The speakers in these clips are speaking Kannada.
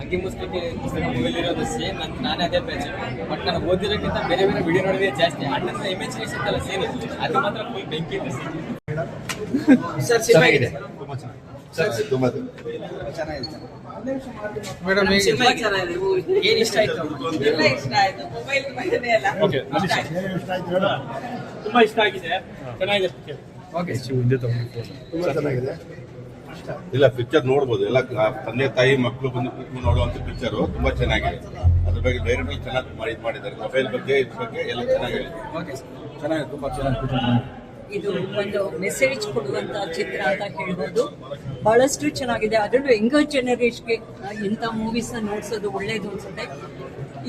ಅಗ್ಗಿ ಮುಸ್ಲಿಕ್ಕೆ ಪುಸ್ತಕ ಮೂವಿಲಿರೋದು ಸೇಮ್ ನಾನೇ ಅದೇ ಬ್ಯಾಚ್. ಬಟ್ ನಾನು ಓದಿರೋಕ್ಕಿಂತ ಬೇರೆ ಬೇರೆ ವಿಡಿಯೋ ನೋಡಿದ್ರೆ ಜಾಸ್ತಿ. ಅಣ್ಣನ ಇಮ್ಯಾಜಿನೇಷನ್ ಎಲ್ಲ ಸೇಮ್ ಅದು ಮಾತ್ರ ಫುಲ್ ಬೆಂಕಿ ಇದೆ ಸರ್. ಚೆನ್ನಾಗಿದೆ, ತುಂಬಾ ಚೆನ್ನಾಗಿದೆ ಮೇಡಮ್. ಸಿನಿಮಾ ಚೆನ್ನಾಗಿದೆ. ಏನು ಇಷ್ಟ ಆಯ್ತು? ಎಲ್ಲ ಇಷ್ಟ ಆಯ್ತು. ಮೊಬೈಲ್ ಮಧ್ಯೆ ಎಲ್ಲ ತುಂಬಾ ಇಷ್ಟ ಆಗಿದೆ. ಚೆನ್ನಾಗಿದೆ ಪಿಕ್ಚರ್. ಓಕೆ, ತುಂಬಾ ಚೆನ್ನಾಗಿದೆ. ಇಲ್ಲ, ಪಿಕ್ಚರ್ ನೋಡ್ಬೋದು. ಎಲ್ಲ ತಂದೆ ತಾಯಿ ಮಕ್ಕಳು ಬಂದು ಕೂತ್ಕೊಂಡು ನೋಡುವಂತ ಪಿಕ್ಚರ್ ತುಂಬಾ ಚೆನ್ನಾಗಿದೆ. ಅದ್ರ ಬಗ್ಗೆ ಡೈರೆಕ್ಟರ್ ಚೆನ್ನಾಗಿ ಮಾಡಿದ್ದಾರೆ. ಮೊಬೈಲ್ ಬಗ್ಗೆ ಇದ್ರ ಬಗ್ಗೆ ಎಲ್ಲ ಚೆನ್ನಾಗಿದೆ. ಚೆನ್ನಾಗಿದೆ, ತುಂಬಾ ಚೆನ್ನಾಗಿ. ಇದು ಒಂದು ಮೆಸೇಜ್ ಕೊಡುವಂತ ಚಿತ್ರ ಅಂತ ಹೇಳ್ಬೋದು. ಬಹಳಷ್ಟು ಚೆನ್ನಾಗಿದೆ. ಅದರಲ್ಲೂ ಯಂಗರ್ ಜನರೇಷನ್ಗೆ ಇಂಥ ಮೂವೀಸ್ ನೋಡ್ಸೋದು ಒಳ್ಳೇದು ಅನ್ಸುತ್ತೆ.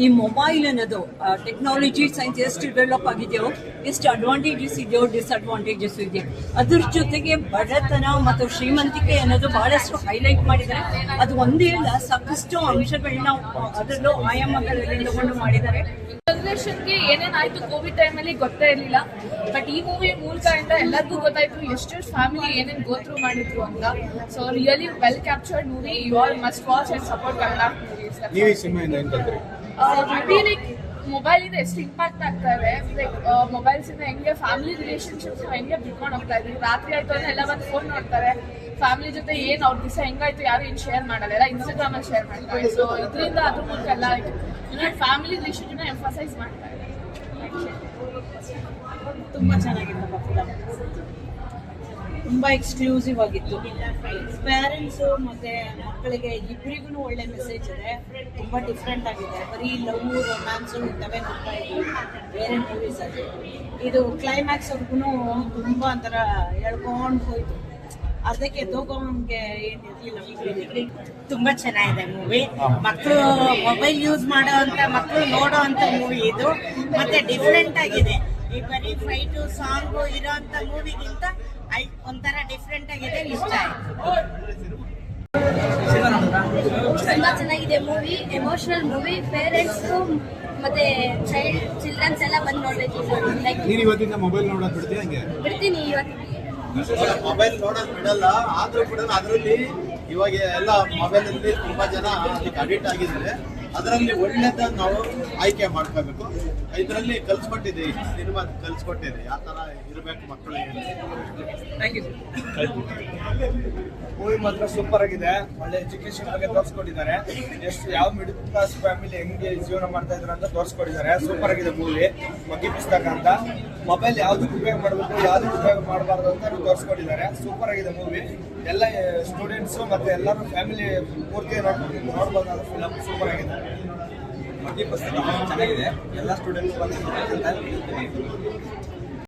ಈ ಮೊಬೈಲ್ ಅನ್ನೋದು ಟೆಕ್ನಾಲಜಿ ಸೈನ್ಸ್ ಎಷ್ಟು ಡೆವಲಪ್ ಆಗಿದೆಯೋ, ಎಷ್ಟು ಅಡ್ವಾಂಟೇಜಸ್ ಇದೆಯೋ ಡಿಸ್ಅಡ್ವಾಂಟೇಜಸ್ ಇದೆ. ಅದ್ರ ಜೊತೆಗೆ ಬಡತನ ಮತ್ತು ಶ್ರೀಮಂತಿಕೆ ಅನ್ನೋದು ಬಹಳಷ್ಟು ಹೈಲೈಟ್ ಮಾಡಿದ್ದಾರೆ. ಅದು ಒಂದೇ ಅಲ್ಲ, ಸಾಕಷ್ಟು ಅಂಶಗಳನ್ನ ಅದರಲ್ಲೂ ಆಯಾಮಗಳಲ್ಲಿ ತಗೊಂಡು ಮಾಡಿದ್ದಾರೆ. ಜನರೇಷನ್ಗೆ ಏನೇನಾಯ್ತು ಕೋವಿಡ್ ಟೈಮಲ್ಲಿ ಗೊತ್ತೇ ಇರಲಿಲ್ಲ. ಬಟ್ ಈ ಮೂವಿ ಮೂಲಕ ಎಲ್ಲರಿಗೂ ಗೊತ್ತಾಯ್ತು ಎಷ್ಟೆಷ್ಟು ಫ್ಯಾಮಿಲಿ ಏನೇನು ಗೋತ್ರು ಮಾಡಿದ್ರು ಅಂತ. So really well captured movie. You all must watch and support Kannada movies. Like mobile ಇಂದ ಎಷ್ಟು ಇಂಪ್ಯಾಕ್ಟ್ ಆಗ್ತಾ ಇದೆ. ಲೈಕ್ ಮೊಬೈಲ್ಸ್ ಇಂದ ಹೆಂಗೆ ಫ್ಯಾಮಿಲಿ ರಿಲೇಶನ್ಶಿಪ್ಸ್ ಹೆಂಗೆ ಬಿಟ್ಕೊಂಡು ಹೋಗ್ತಾ ಇದ್ವಿ. ರಾತ್ರಿ ಆಯ್ತು ಅಂದ್ರೆ ಎಲ್ಲ ಬಂದು ಫೋನ್ ನೋಡ್ತಾರೆ. ಫ್ಯಾಮಿಲಿ ಜೊತೆ ಏನ್ ಅವ್ರ ದಿವಸ ಹೆಂಗಾಯ್ತು ಯಾರು ಏನು ಶೇರ್ ಮಾಡಲ್ಲ, ಎಲ್ಲ ಇನ್ಸ್ಟಾಗ್ರಾಮ್ ಅಲ್ಲಿ ಶೇರ್ ಮಾಡ್ತಾರೆ. ಸೊ ಇದರಿಂದ ಅದ್ರ ಮೂಲಕ ಎಲ್ಲ ಫ್ಯಾಮಿಲಿ ರಿಲೇಶನ್ಶಿಪ್ ಎಂಫಸೈಸ್ ಮಾಡ್ತಾರೆ. ತುಂಬಾ ಚೆನ್ನಾಗಿತ್ತು ಫಿಲಮ್. ತುಂಬಾ ಎಕ್ಸ್ಕ್ಲೂಸಿವ್ ಆಗಿತ್ತು. ಪೇರೆಂಟ್ಸು ಮತ್ತೆ ಮಕ್ಕಳಿಗೆ ಇಬ್ಬರಿಗೂ ಒಳ್ಳೆ ಮೆಸೇಜ್ ಇದೆ. ತುಂಬಾ ಡಿಫ್ರೆಂಟ್ ಆಗಿದೆ. ಬರೀ ಲವ್ ರೊಮ್ಯಾನ್ಸು ಇಂಥವೇ ನೋಡ್ತಾ ಇದ್ವಿ ಬೇರೆ ಮೂವೀಸ್ ಅಲ್ಲಿ. ಇದು ಕ್ಲೈಮ್ಯಾಕ್ಸ್ ಅವ್ರಿಗೂ ತುಂಬಾ ಒಂಥರ ಎಳ್ಕೊಂಡು ಹೋಯ್ತು. ಅದಕ್ಕೆ ತಗೊಂಗೆ ಏನಿರಲಿಲ್ಲ. ತುಂಬಾ ಚೆನ್ನಾಗಿದೆ ಮೂವಿ. ಮಕ್ಕಳು ಮೊಬೈಲ್ ಯೂಸ್ ಮಾಡೋ ಅಂತ ಮಕ್ಕಳು ನೋಡೋ ಅಂತ ಮೂವಿ ಇದು. ಮತ್ತೆ ಡಿಫ್ರೆಂಟ್ ಆಗಿದೆ. ಈ ಬರೀ ಫೈಟು ಸಾಂಗು ಇರೋಂಥ ಮೂವಿಗಿಂತ ಒಂಥರ ಡಿಫ್ರೆಂಟ್ ಆಗಿದೆ. ಇಷ್ಟ ಆಯ್ತು. ತುಂಬಾ ಚೆನ್ನಾಗಿದೆ ಮೂವಿ. Emotional movie. ಪೇರೆಂಟ್ಸ್ ಮತ್ತೆ ಚಿಲ್ಡ್ರನ್ಸ್ ಎಲ್ಲ ಬಂದು ನೋಡ್ಬೇಕು. ನೀನು ಇವತ್ತಿಂದ ಮೊಬೈಲ್ ನೋಡೋದು ಬಿಡ್ತೀಯ? ಹಂಗೆ ಬಿಡ್ತೀನಿ. ಇವತ್ತು ಮೊಬೈಲ್ ನೋಡೋದು ಬಿಡಲ್ಲ, ಆದ್ರೂ ಕೂಡ ಅದರಲ್ಲಿ ಇವಾಗ ಎಲ್ಲ ಮೊಬೈಲ್ ಅಲ್ಲಿ ತುಂಬಾ ಜನ ಅದಕ್ಕೆ ಅಡಿಕ್ಟ್ ಆಗಿದ್ದಾರೆ. ಅದರಲ್ಲಿ ಒಳ್ಳೇದ ನಾವು ಆಯ್ಕೆ ಮಾಡ್ಕೋಬೇಕು. ಇದರಲ್ಲಿ ಕಲ್ಸ್ಕೊಟ್ಟಿದೆ, ಸಿನಿಮಾ ಕಲ್ಸ್ಕೊಟ್ಟಿದೆ ಯಾವ ತರ ಇರಬೇಕು ಮಕ್ಕಳಿಗೆ. ಮೂವಿ ಮಾತ್ರ ಸೂಪರ್ ಆಗಿದೆ. ಒಳ್ಳೆ ಎಜುಕೇಶನ್ ಬಗ್ಗೆ ತೋರಿಸ್ಕೊಟ್ಟಿದ್ದಾರೆ. ಎಷ್ಟು ಯಾವ ಮಿಡಲ್ ಕ್ಲಾಸ್ ಫ್ಯಾಮಿಲಿ ಹೆಂಗೆ ಜೀವನ ಮಾಡ್ತಾ ಇದ್ರು ಅಂತ ತೋರಿಸ್ಕೊಟ್ಟಿದ್ದಾರೆ. ಸೂಪರ್ ಆಗಿದೆ ಮೂವಿ. ಮಗ್ಗಿ ಪುಸ್ತಕ ಅಂತ ಮೊಬೈಲ್ ಯಾವ್ದಕ್ಕೆ ಉಪಯೋಗ ಮಾಡಬೇಕು ಯಾವ್ದಕ್ಕೆ ಉಪಯೋಗ ಮಾಡಬಾರ್ದು ಅಂತ ತೋರಿಸ್ಕೊಟ್ಟಿದ್ದಾರೆ. ಸೂಪರ್ ಆಗಿದೆ ಮೂವಿ. ಎಲ್ಲ ಸ್ಟೂಡೆಂಟ್ಸು ಮತ್ತೆ ಎಲ್ಲರೂ ಫ್ಯಾಮಿಲಿ ಪೂರ್ತಿ ನೋಡ್ಬೋದಾದ ಫಿಲಮ್. ಸೂಪರ್ ಆಗಿದೆ. ಮಗ್ಗಿ ಪುಸ್ತಕ ಚೆನ್ನಾಗಿದೆ. ಎಲ್ಲ ಸ್ಟೂಡೆಂಟ್ಸ್ ಬಂದು